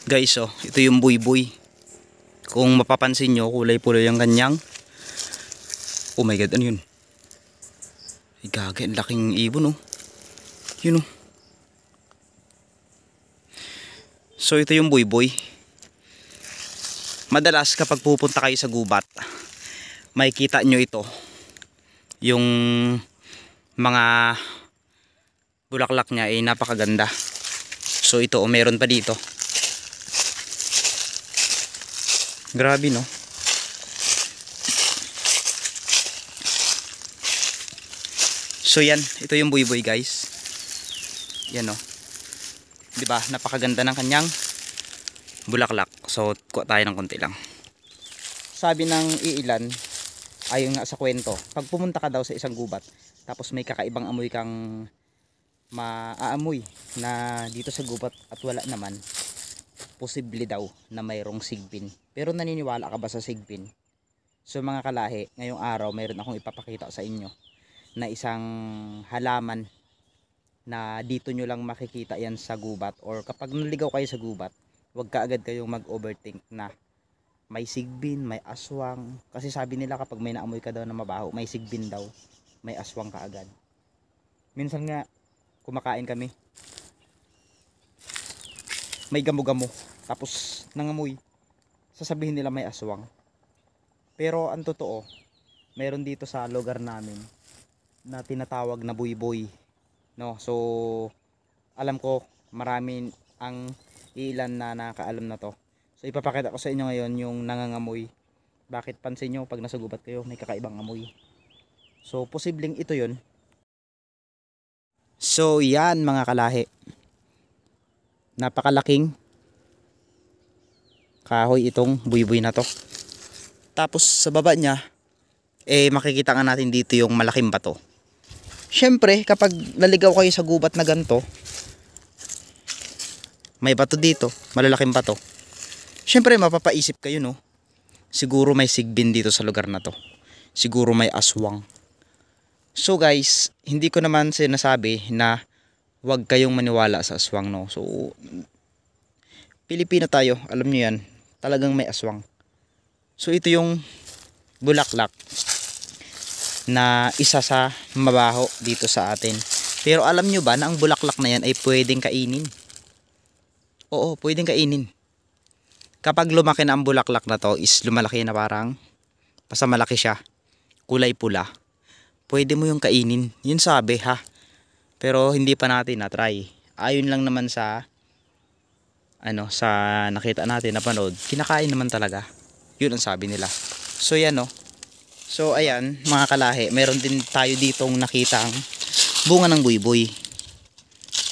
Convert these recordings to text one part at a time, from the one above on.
Guys, oh, ito yung buyboy. Kung mapapansin nyo, kulay-pulay ang kanyang. Oh my god, ano yun? Ay gaga, ang laking ibon, oh. Yun, oh. So ito yung buyboy. Madalas kapag pupunta kayo sa gubat, makikita nyo ito. Yung mga bulaklak niya ay napakaganda. So ito, oh, meron pa dito. Grabe, no? So yan, ito yung buyboy, guys. Yan, oh. 'Di ba? Napakaganda ng kanyang bulaklak. So kuha tayo ng konti lang. Sabi ng iilan, ayon nga sa kwento, pag pumunta ka daw sa isang gubat, tapos may kakaibang amoy kang maaamoy na dito sa gubat at wala naman, posible daw na mayroong sigbin. Pero naniniwala ka ba sa sigbin? So mga kalahi, ngayong araw mayroon akong ipapakita sa inyo na isang halaman na dito nyo lang makikita yan sa gubat, or kapag naligaw kayo sa gubat, huwag ka agad kayong mag-overthink na may sigbin, may aswang. Kasi sabi nila kapag may naamoy ka daw na mabaho, may sigbin daw, may aswang ka agad. Minsan nga kumakain kami, may gamo-gamo, tapos nangamoy, sasabihin nila may aswang. Pero ang totoo, meron dito sa lugar namin na tinatawag na buyboy, no? So alam ko marami ang ilan na nakakaalam na to. So ipapakita ko sa inyo ngayon yung nangangamoy. Bakit pansin nyo pag nasa gubat kayo may kakaibang amoy? So posibleng ito yun. So yan mga kalahi, napakalaking kahoy itong buyboy na to. Tapos sa baba niya makikita nga natin dito yung malaking bato. Syempre kapag naligaw kayo sa gubat na ganito, may bato dito, malalaking bato. Syempre mapapaisip kayo, no? Siguro may sigbin dito sa lugar na to. Siguro may aswang. So guys, hindi ko naman sinasabi na huwag kayong maniwala sa aswang, no? So Pilipino tayo, alam niyo yan, talagang may aswang. So ito yung bulaklak na isa sa mabaho dito sa atin. Pero alam nyo ba na ang bulaklak na yan ay pwedeng kainin? Oo, pwedeng kainin. Kapag lumaki na ang bulaklak na to, is lumalaki na parang pasamalaki siya, kulay pula, pwede mo yung kainin. Yun sabi, ha. Pero hindi pa natin na-try. Ayon lang naman sa sa nakita natin, napanood, kinakain naman talaga. Yun ang sabi nila. So yan, no. So ayan mga kalahi, meron din tayo ditong nakitang bunga ng buyboy.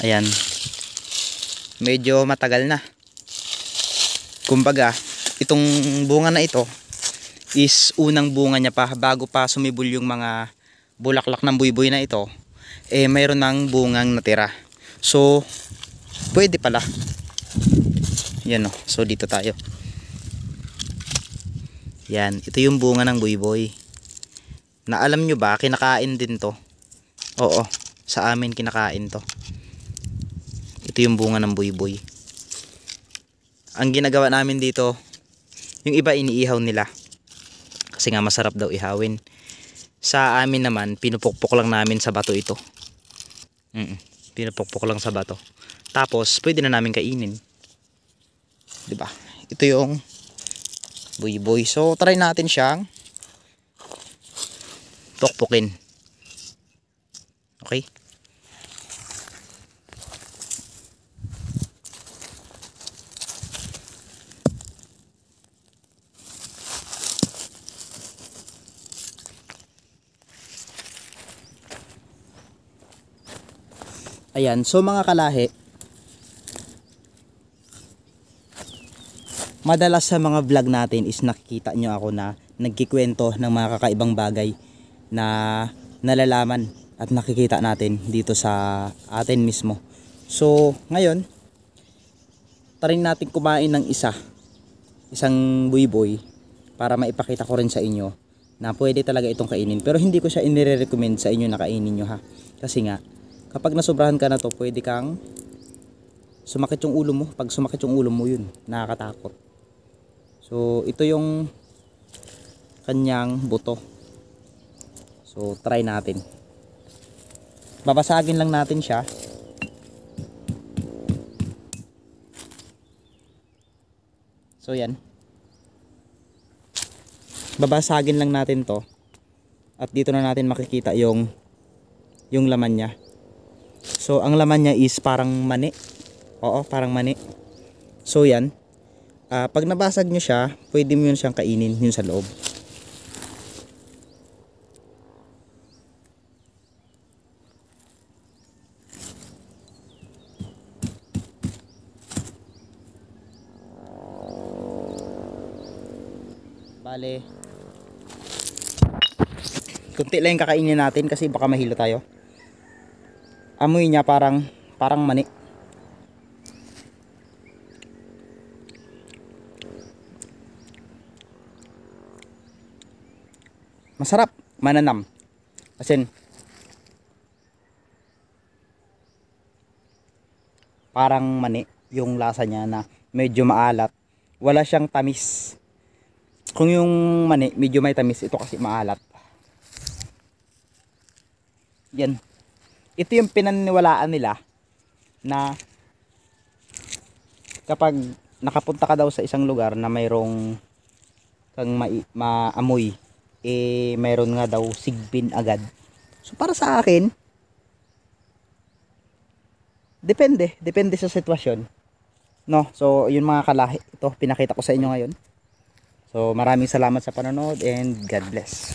Ayan, medyo matagal na. Kumbaga itong bunga na ito is unang bunga niya pa, bago pa sumibol yung mga bulaklak ng buyboy na ito, mayroon ng bungang natira. So pwede pala. Yan, no. So dito tayo. Yan, ito yung bunga ng buyboy. Na alam nyo ba, kinakain din to. Oo, sa amin kinakain to. Ito yung bunga ng buyboy. Ang ginagawa namin dito, yung iba iniihaw nila, kasi nga masarap daw ihawin. Sa amin naman, pinupukpok lang namin sa bato ito. Pinupukpok lang sa bato. Tapos pwede na namin kainin. 'Di ba? Ito yung buyboy. So try natin siyang pukpukin. Okay? Ayan, so mga kalahi, madalas sa mga vlog natin is nakikita nyo ako na nagkikwento ng mga kakaibang bagay na nalalaman at nakikita natin dito sa atin mismo. So ngayon, try natin kumain ng isang buyboy para maipakita ko rin sa inyo na pwede talaga itong kainin. Pero hindi ko siya inire-recommend sa inyo na kainin nyo, ha. Kasi nga, kapag nasobrahan ka na to, pwede kang sumakit yung ulo mo. Pag sumakit yung ulo mo, yun, nakakatakot. So ito yung kanyang buto. So try natin. Babasagin lang natin siya. So yan. Babasagin lang natin to. At dito na natin makikita yung laman niya. So ang laman niya is parang mani. Oo, parang mani. So yan. Pag nabasag nyo siya, pwede mo yun siyang kainin, yun sa loob. Bale, kunti lang yung kakainin natin kasi baka mahilo tayo. Amoy niya parang mani. Masarap, mananam. As in, parang mani yung lasa niya na medyo maalat. Wala siyang tamis. Kung yung mani medyo may tamis, ito kasi maalat. Yan. Ito yung pinaniniwalaan nila na kapag nakapunta ka daw sa isang lugar na mayroong kang maamoy, eh mayroon nga daw sigbin agad. So para sa akin, depende sa sitwasyon. No, so yun mga kalahi, ito pinakita ko sa inyo ngayon. So maraming salamat sa panonood and God bless.